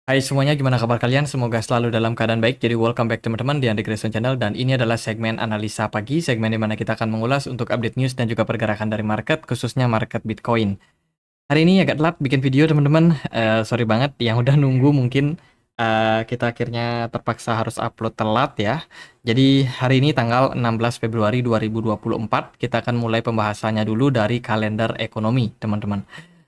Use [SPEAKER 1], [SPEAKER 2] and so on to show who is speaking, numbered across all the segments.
[SPEAKER 1] Hai semuanya, gimana kabar kalian? Semoga selalu dalam keadaan baik. Jadi welcome back teman-teman di Andi Grayson Channel, dan ini adalah segmen analisa pagi, segmen di mana kita akan mengulas untuk update news dan juga pergerakan dari market, khususnya market Bitcoin. Hari ini agak telat bikin video teman-teman. Sorry banget yang udah nunggu, mungkin kita akhirnya terpaksa harus upload telat ya. Jadi hari ini tanggal 16 Februari 2024 kita akan mulai pembahasannya dulu dari kalender ekonomi teman-teman.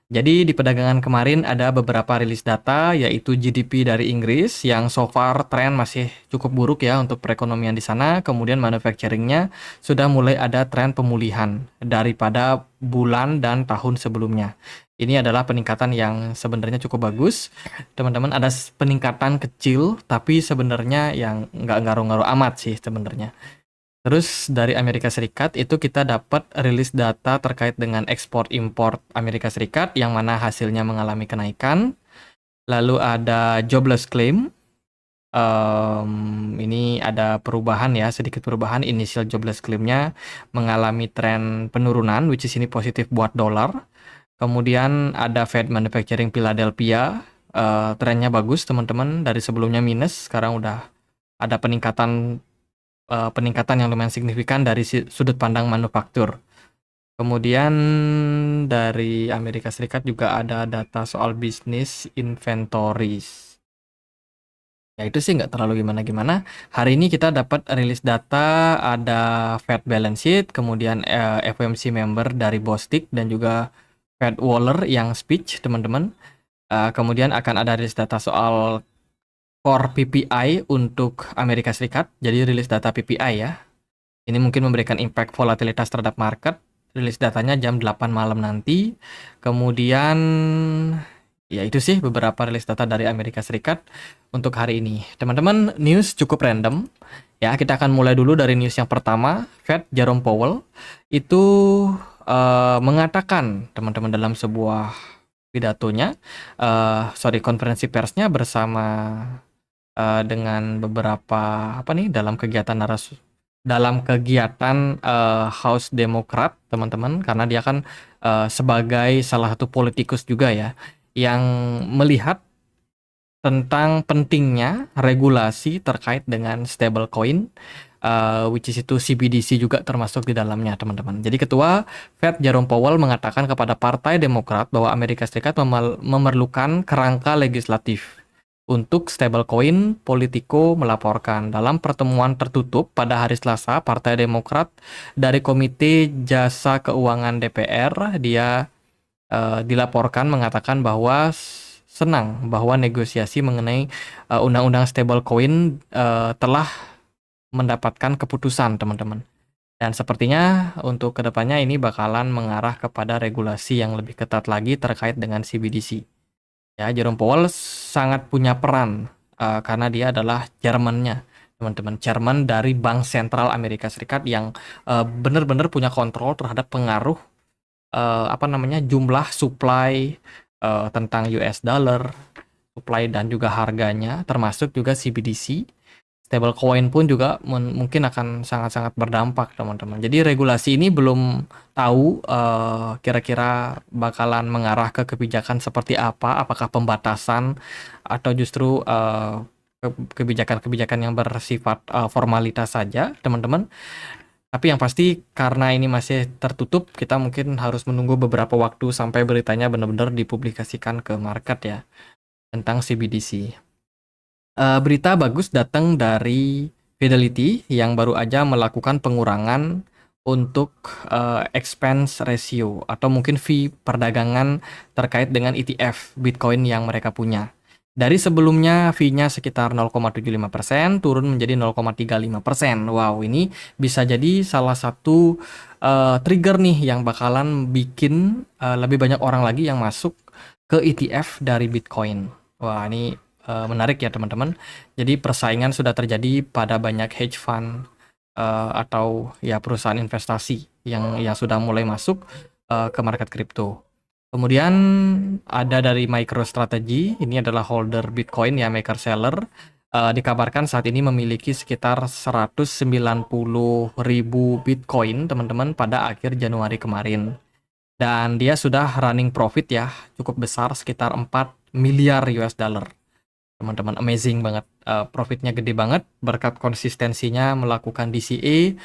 [SPEAKER 1] Jadi di perdagangan kemarin ada beberapa rilis data, yaitu GDP dari Inggris yang so far tren masih cukup buruk ya untuk perekonomian di sana. Kemudian manufacturing-nya sudah mulai ada tren pemulihan daripada bulan dan tahun sebelumnya. Ini adalah peningkatan yang sebenarnya cukup bagus. Teman-teman, ada peningkatan kecil, tapi sebenarnya yang nggak ngaruh-ngaruh amat sih sebenarnya. Terus dari Amerika Serikat itu kita dapat rilis data terkait dengan ekspor impor Amerika Serikat yang mana hasilnya mengalami kenaikan. Lalu ada jobless claim. Ini ada perubahan ya, sedikit perubahan. Initial jobless claim-nya mengalami tren penurunan, which is ini positif buat dolar. Kemudian ada Fed Manufacturing Philadelphia. Trennya bagus teman-teman, dari sebelumnya minus, sekarang udah ada peningkatan yang lumayan signifikan dari sudut pandang manufaktur. Kemudian dari Amerika Serikat juga ada data soal bisnis inventories. Ya itu sih nggak terlalu gimana-gimana. Hari ini kita dapat rilis data, ada Fed balance sheet, kemudian FOMC member dari Bostic, dan juga Fed Waller yang speech teman-teman. Kemudian akan ada rilis data soal core PPI untuk Amerika Serikat. Jadi rilis data PPI ya. Ini mungkin memberikan impact volatilitas terhadap market. Rilis datanya jam 8 malam nanti. Kemudian ya itu sih beberapa rilis data dari Amerika Serikat untuk hari ini. Teman-teman, news cukup random. Ya, kita akan mulai dulu dari news yang pertama. Fed Jerome Powell itu mengatakan, teman-teman, dalam sebuah pidatonya, konferensi persnya bersama dengan beberapa dalam kegiatan House Demokrat, teman-teman, karena dia kan sebagai salah satu politikus juga ya, yang melihat tentang pentingnya regulasi terkait dengan stablecoin, which is itu CBDC juga termasuk di dalamnya, teman-teman. Jadi ketua Fed Jerome Powell mengatakan kepada Partai Demokrat bahwa Amerika Serikat memerlukan kerangka legislatif untuk stablecoin. Politico melaporkan dalam pertemuan tertutup pada hari Selasa, Partai Demokrat dari Komite Jasa Keuangan DPR, dia dilaporkan mengatakan bahwa senang bahwa negosiasi mengenai undang-undang stablecoin telah mendapatkan keputusan, teman-teman. Dan sepertinya untuk kedepannya ini bakalan mengarah kepada regulasi yang lebih ketat lagi terkait dengan CBDC. Ya, Jerome Powell sangat punya peran karena dia adalah chairman-nya, teman-teman, chairman dari Bank Sentral Amerika Serikat yang benar-benar punya kontrol terhadap pengaruh jumlah supply tentang US dollar, supply dan juga harganya, termasuk juga CBDC. Stablecoin pun juga mungkin akan sangat-sangat berdampak, teman-teman. Jadi regulasi ini belum tahu kira-kira bakalan mengarah ke kebijakan seperti apa, apakah pembatasan atau justru kebijakan-kebijakan yang bersifat formalitas saja, teman-teman. Tapi yang pasti karena ini masih tertutup, kita mungkin harus menunggu beberapa waktu sampai beritanya benar-benar dipublikasikan ke market ya, tentang CBDC. Berita bagus datang dari Fidelity yang baru aja melakukan pengurangan untuk expense ratio atau mungkin fee perdagangan terkait dengan ETF Bitcoin yang mereka punya. Dari sebelumnya fee-nya sekitar 0,75%, turun menjadi 0,35%. Wow, ini bisa jadi salah satu trigger nih yang bakalan bikin lebih banyak orang lagi yang masuk ke ETF dari Bitcoin. Wah, ini menarik ya, teman-teman. Jadi persaingan sudah terjadi pada banyak hedge fund atau ya perusahaan investasi yang sudah mulai masuk ke market kripto. Kemudian ada dari MicroStrategy, ini adalah holder Bitcoin ya, maker seller. Dikabarkan saat ini memiliki sekitar 190.000 Bitcoin, teman-teman, pada akhir Januari kemarin. Dan dia sudah running profit ya, cukup besar, sekitar 4 miliar US dollar. teman-teman. Amazing banget, profitnya gede banget berkat konsistensinya melakukan DCA.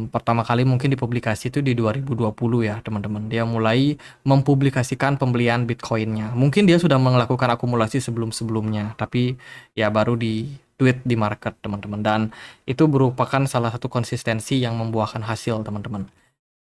[SPEAKER 1] Pertama kali mungkin dipublikasi itu di 2020 ya teman-teman. Dia mulai mempublikasikan pembelian Bitcoin-nya. Mungkin dia sudah melakukan akumulasi sebelum-sebelumnya, tapi ya baru di tweet di market teman-teman. Dan itu merupakan salah satu konsistensi yang membuahkan hasil teman-teman.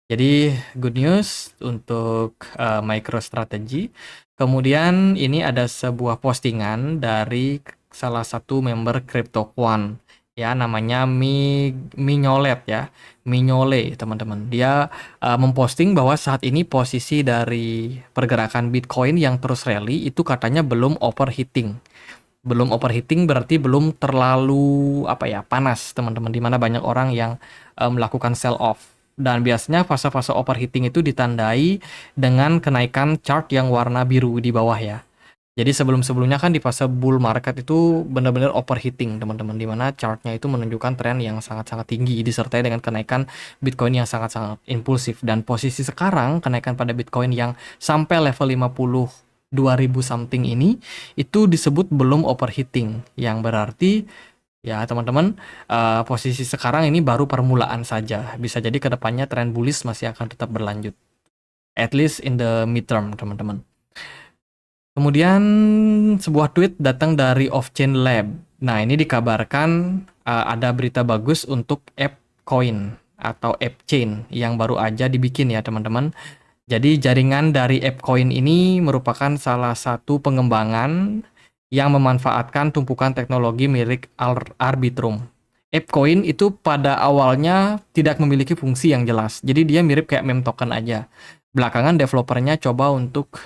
[SPEAKER 1] Jadi good news untuk MicroStrategy. Kemudian ini ada sebuah postingan dari salah satu member CryptoQuant ya, namanya Mignolet ya, Mignole teman-teman. Dia memposting bahwa saat ini posisi dari pergerakan Bitcoin yang terus rally itu katanya belum overheating. Belum overheating berarti belum terlalu apa ya, panas teman-teman, di mana banyak orang yang melakukan sell off. Dan biasanya fase-fase overheating itu ditandai dengan kenaikan chart yang warna biru di bawah ya. Jadi sebelum-sebelumnya kan di fase bull market itu benar-benar overheating teman-teman, di mana chartnya itu menunjukkan tren yang sangat-sangat tinggi disertai dengan kenaikan Bitcoin yang sangat-sangat impulsif. Dan posisi sekarang kenaikan pada Bitcoin yang sampai level 52.000 something ini itu disebut belum overheating, yang berarti ya teman-teman, posisi sekarang ini baru permulaan saja. Bisa jadi kedepannya tren bullish masih akan tetap berlanjut, at least in the midterm teman-teman. Kemudian sebuah tweet datang dari Off-Chain Lab. Nah, ini dikabarkan ada berita bagus untuk ApeCoin atau ApeChain yang baru aja dibikin ya teman-teman. Jadi jaringan dari ApeCoin ini merupakan salah satu pengembangan yang memanfaatkan tumpukan teknologi milik Arbitrum. ApeCoin itu pada awalnya tidak memiliki fungsi yang jelas. Jadi dia mirip kayak meme token aja. Belakangan developernya coba untuk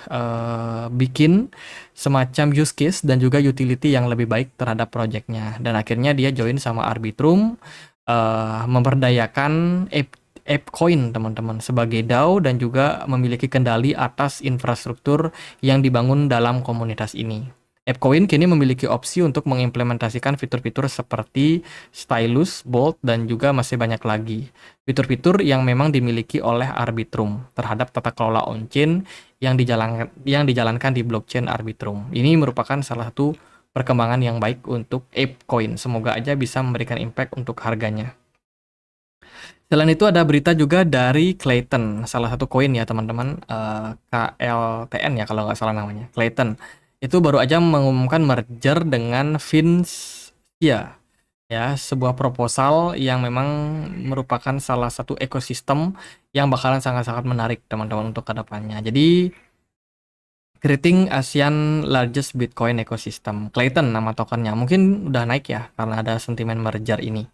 [SPEAKER 1] bikin semacam use case dan juga utility yang lebih baik terhadap projectnya. Dan akhirnya dia join sama Arbitrum, memperdayakan ApeCoin teman-teman sebagai DAO dan juga memiliki kendali atas infrastruktur yang dibangun dalam komunitas ini. ApeCoin kini memiliki opsi untuk mengimplementasikan fitur-fitur seperti Stylus, Bolt, dan juga masih banyak lagi. Fitur-fitur yang memang dimiliki oleh Arbitrum terhadap tata kelola on-chain yang dijalankan di blockchain Arbitrum. Ini merupakan salah satu perkembangan yang baik untuk ApeCoin. Semoga aja bisa memberikan impact untuk harganya. Selain itu ada berita juga dari Clayton, salah satu koin ya teman-teman, KLTN ya kalau nggak salah namanya, Clayton. Itu baru aja mengumumkan merger dengan Finsia, ya, sebuah proposal yang memang merupakan salah satu ekosistem yang bakalan sangat-sangat menarik teman-teman untuk kedepannya. Jadi creating ASEAN largest Bitcoin ecosystem. Clayton nama tokennya. Mungkin udah naik ya karena ada sentimen merger ini,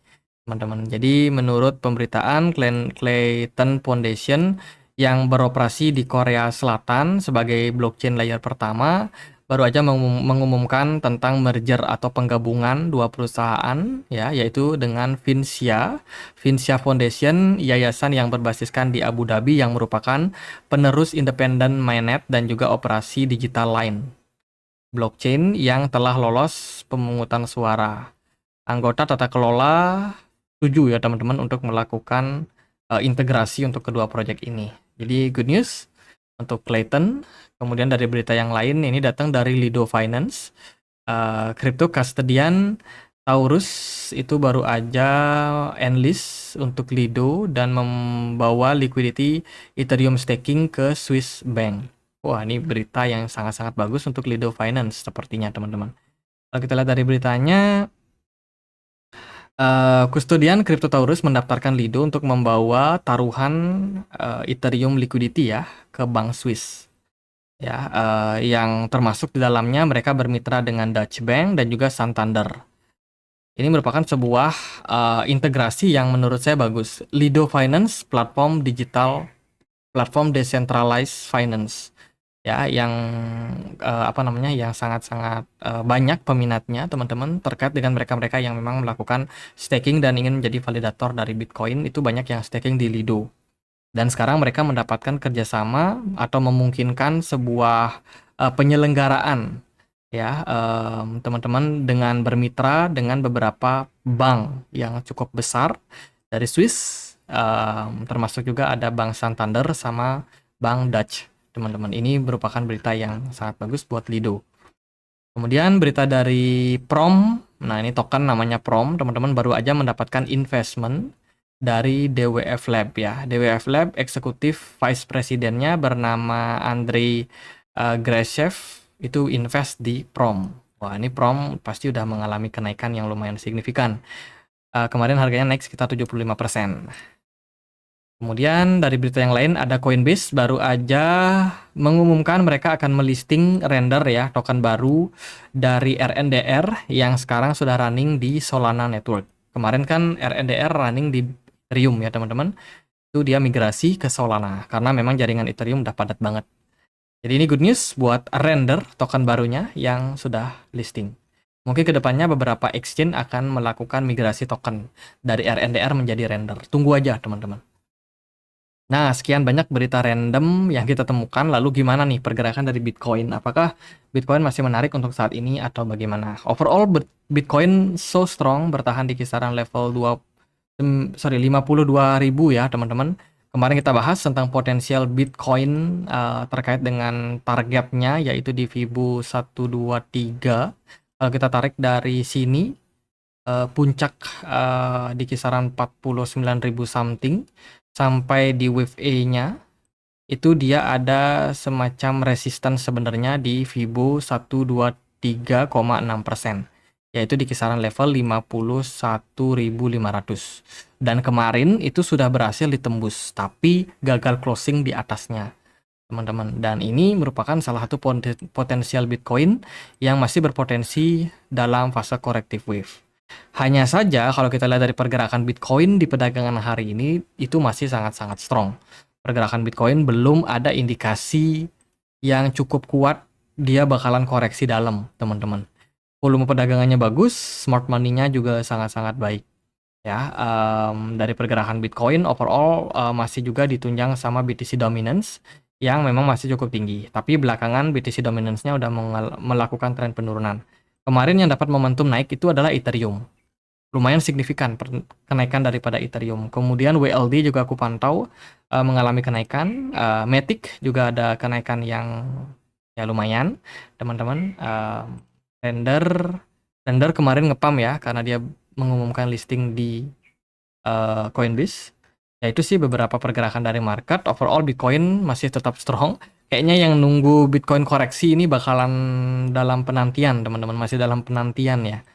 [SPEAKER 1] teman-teman. Jadi menurut pemberitaan, Clayton Foundation yang beroperasi di Korea Selatan sebagai blockchain layer pertama baru aja mengumumkan tentang merger atau penggabungan dua perusahaan ya, yaitu dengan Finsia Foundation, yayasan yang berbasiskan di Abu Dhabi yang merupakan penerus independen mainnet dan juga operasi digital lain blockchain yang telah lolos pemungutan suara. Anggota tata kelola setuju ya teman-teman untuk melakukan integrasi untuk kedua proyek ini. Jadi good news untuk Clayton. Kemudian dari berita yang lain ini datang dari Lido Finance. Crypto custodian Taurus itu baru aja enlist untuk Lido dan membawa liquidity Ethereum staking ke Swiss Bank. Wah, ini berita yang sangat-sangat bagus untuk Lido Finance sepertinya teman-teman. Kalau kita lihat dari beritanya, kustodian Crypto Taurus mendaftarkan Lido untuk membawa taruhan Ethereum liquidity ya ke Bank Swiss. Ya, yang termasuk di dalamnya mereka bermitra dengan Deutsche Bank dan juga Santander. Ini merupakan sebuah integrasi yang menurut saya bagus. Lido Finance, platform digital, platform decentralized finance, ya, yang yang sangat-sangat banyak peminatnya teman-teman terkait dengan mereka-mereka yang memang melakukan staking dan ingin menjadi validator dari Bitcoin. Itu banyak yang staking di Lido. Dan sekarang mereka mendapatkan kerjasama atau memungkinkan sebuah penyelenggaraan ya teman-teman dengan bermitra dengan beberapa bank yang cukup besar dari Swiss, termasuk juga ada Bank Santander sama Bank Dutch teman-teman. Ini merupakan berita yang sangat bagus buat Lido. Kemudian berita dari Prom. Nah, ini token namanya Prom, teman-teman baru aja mendapatkan investment dari DWF Lab ya. DWF Lab eksekutif vice presidennya bernama Andrei Grashev itu invest di Prom. Wah, ini Prom pasti udah mengalami kenaikan yang lumayan signifikan. Kemarin harganya naik sekitar 75%. Kemudian dari berita yang lain ada Coinbase baru aja mengumumkan mereka akan melisting Render ya, token baru dari RNDR yang sekarang sudah running di Solana Network. Kemarin kan RNDR running di Ethereum ya teman-teman. Itu dia migrasi ke Solana karena memang jaringan Ethereum udah padat banget. Jadi ini good news buat Render token barunya yang sudah listing. Mungkin kedepannya beberapa exchange akan melakukan migrasi token dari RNDR menjadi Render. Tunggu aja teman-teman. Nah, sekian banyak berita random yang kita temukan. Lalu gimana nih pergerakan dari Bitcoin? Apakah Bitcoin masih menarik untuk saat ini atau bagaimana? Overall, Bitcoin so strong, bertahan di kisaran level 52.000 ya, teman-teman. Kemarin kita bahas tentang potensial Bitcoin terkait dengan targetnya, yaitu di Fibo 123. Kalau kita tarik dari sini, puncak di kisaran 49.000 something, sampai di wave A-nya itu dia ada semacam resistance sebenarnya di Fibo 123,6%, yaitu di kisaran level 51.500. Dan kemarin itu sudah berhasil ditembus, tapi gagal closing di atasnya, teman-teman. Dan ini merupakan salah satu potensial Bitcoin yang masih berpotensi dalam fase corrective wave. Hanya saja kalau kita lihat dari pergerakan Bitcoin di perdagangan hari ini itu masih sangat-sangat strong. Pergerakan Bitcoin belum ada indikasi yang cukup kuat dia bakalan koreksi dalam, teman-teman. Volume perdagangannya bagus, smart money-nya juga sangat-sangat baik. Ya, dari pergerakan Bitcoin overall masih juga ditunjang sama BTC dominance yang memang masih cukup tinggi. Tapi belakangan BTC dominance-nya udah melakukan tren penurunan. Kemarin yang dapat momentum naik itu adalah Ethereum. Lumayan signifikan kenaikan daripada Ethereum. Kemudian WLD juga aku pantau mengalami kenaikan. Matic juga ada kenaikan yang ya lumayan, teman-teman. Render kemarin ngepam ya karena dia mengumumkan listing di Coinbase. Ya itu sih beberapa pergerakan dari market. Overall Bitcoin masih tetap strong. Kayaknya yang nunggu Bitcoin koreksi ini bakalan dalam penantian, teman-teman. Masih dalam penantian ya.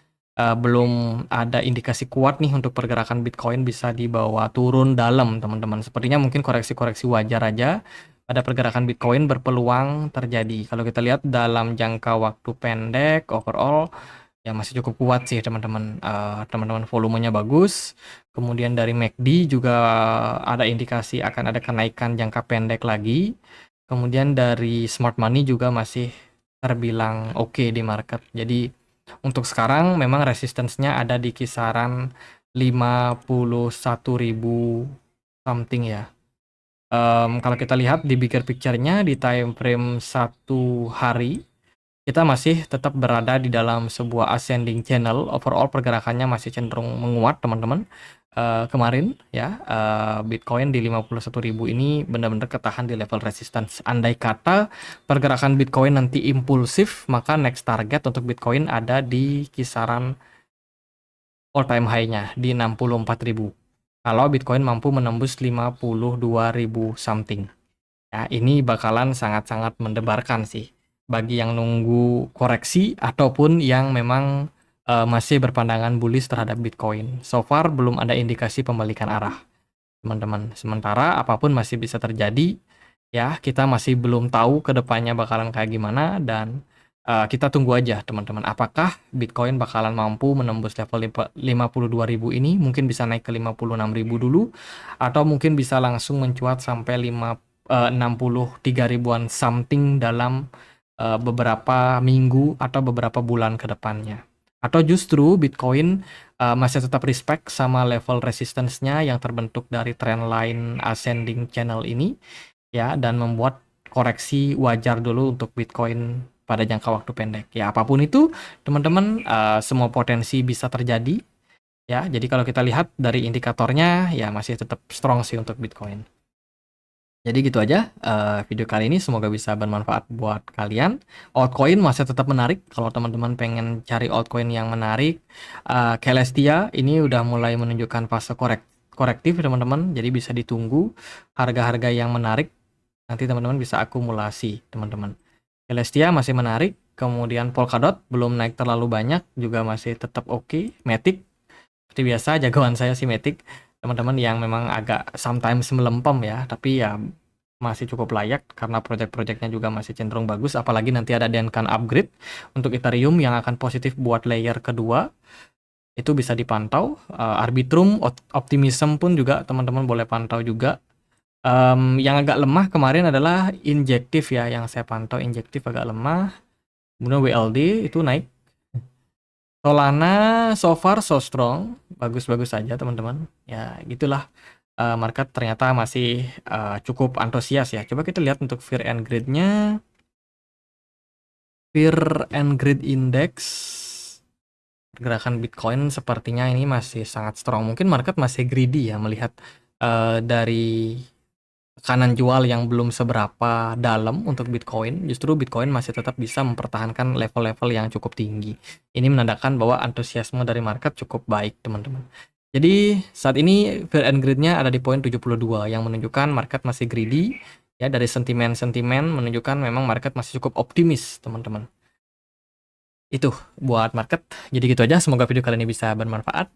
[SPEAKER 1] Belum ada indikasi kuat nih untuk pergerakan Bitcoin bisa dibawa turun dalam, teman-teman. Sepertinya mungkin koreksi-koreksi wajar aja pada pergerakan Bitcoin berpeluang terjadi. Kalau kita lihat dalam jangka waktu pendek, overall ya masih cukup kuat sih teman-teman. Teman-teman volumenya bagus. Kemudian dari MACD juga ada indikasi akan ada kenaikan jangka pendek lagi. Kemudian dari smart money juga masih terbilang oke di market. Jadi untuk sekarang memang resistance-nya ada di kisaran 51.000 something ya. Kalau kita lihat di bigger picture-nya di time frame 1 hari, kita masih tetap berada di dalam sebuah ascending channel. Overall pergerakannya masih cenderung menguat, teman-teman. Kemarin ya Bitcoin di 51.000 ini benar-benar ketahan di level resistance. Andai kata pergerakan Bitcoin nanti impulsif, maka next target untuk Bitcoin ada di kisaran all time high-nya di 64.000. Kalau Bitcoin mampu menembus 52.000 something. Ya, ini bakalan sangat-sangat mendebarkan sih bagi yang nunggu koreksi ataupun yang memang masih berpandangan bullish terhadap Bitcoin. So far belum ada indikasi pembalikan arah, teman-teman. Sementara apapun masih bisa terjadi, ya kita masih belum tahu ke depannya bakalan kayak gimana dan kita tunggu aja, teman-teman. Apakah Bitcoin bakalan mampu menembus level 52.000 ini? Mungkin bisa naik ke 56.000 dulu, atau mungkin bisa langsung mencuat sampai 63 ribuan something dalam beberapa minggu atau beberapa bulan ke depannya. Atau justru Bitcoin masih tetap respect sama level resistance-nya yang terbentuk dari trendline ascending channel ini ya, dan membuat koreksi wajar dulu untuk Bitcoin pada jangka waktu pendek. Ya apapun itu teman-teman, semua potensi bisa terjadi ya. Jadi kalau kita lihat dari indikatornya ya masih tetap strong sih untuk Bitcoin. Jadi gitu aja video kali ini, semoga bisa bermanfaat buat kalian. Altcoin masih tetap menarik kalau teman-teman pengen cari altcoin yang menarik. Celestia ini udah mulai menunjukkan fase korektif teman-teman, jadi bisa ditunggu harga-harga yang menarik. Nanti teman-teman bisa akumulasi teman-teman. Celestia masih menarik, kemudian Polkadot belum naik terlalu banyak, juga masih tetap oke. Matic seperti biasa jagoan saya sih Matic, teman-teman yang memang agak sometimes melempem ya, tapi ya masih cukup layak karena project-projectnya juga masih cenderung bagus, apalagi nanti ada Denkan upgrade untuk Ethereum yang akan positif buat layer kedua, itu bisa dipantau. Arbitrum, Optimism pun juga teman-teman boleh pantau juga. Yang agak lemah kemarin adalah Injective ya, yang saya pantau Injective agak lemah. Kemudian WLD itu naik. Solana so far so strong, bagus-bagus saja teman-teman. Ya gitulah, market ternyata masih cukup antusias ya. Coba kita lihat untuk Fear and Greed-nya. Fear and Greed Index, pergerakan Bitcoin sepertinya ini masih sangat strong. Mungkin market masih greedy ya melihat dari kanan jual yang belum seberapa dalam untuk Bitcoin. Justru Bitcoin masih tetap bisa mempertahankan level-level yang cukup tinggi. Ini menandakan bahwa antusiasme dari market cukup baik teman-teman. Jadi saat ini Fear and Greed-nya ada di poin 72 yang menunjukkan market masih greedy ya, dari sentimen-sentimen menunjukkan memang market masih cukup optimis teman-teman. Itu buat market. Jadi gitu aja, semoga video kali ini bisa bermanfaat.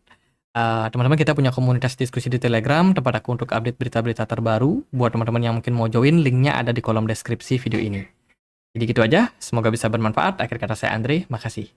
[SPEAKER 1] Teman-teman, kita punya komunitas diskusi di Telegram, tempat aku untuk update berita-berita terbaru. Buat teman-teman yang mungkin mau join, linknya ada di kolom deskripsi video ini. Jadi gitu aja, semoga bisa bermanfaat. Akhir kata saya Andre, makasih.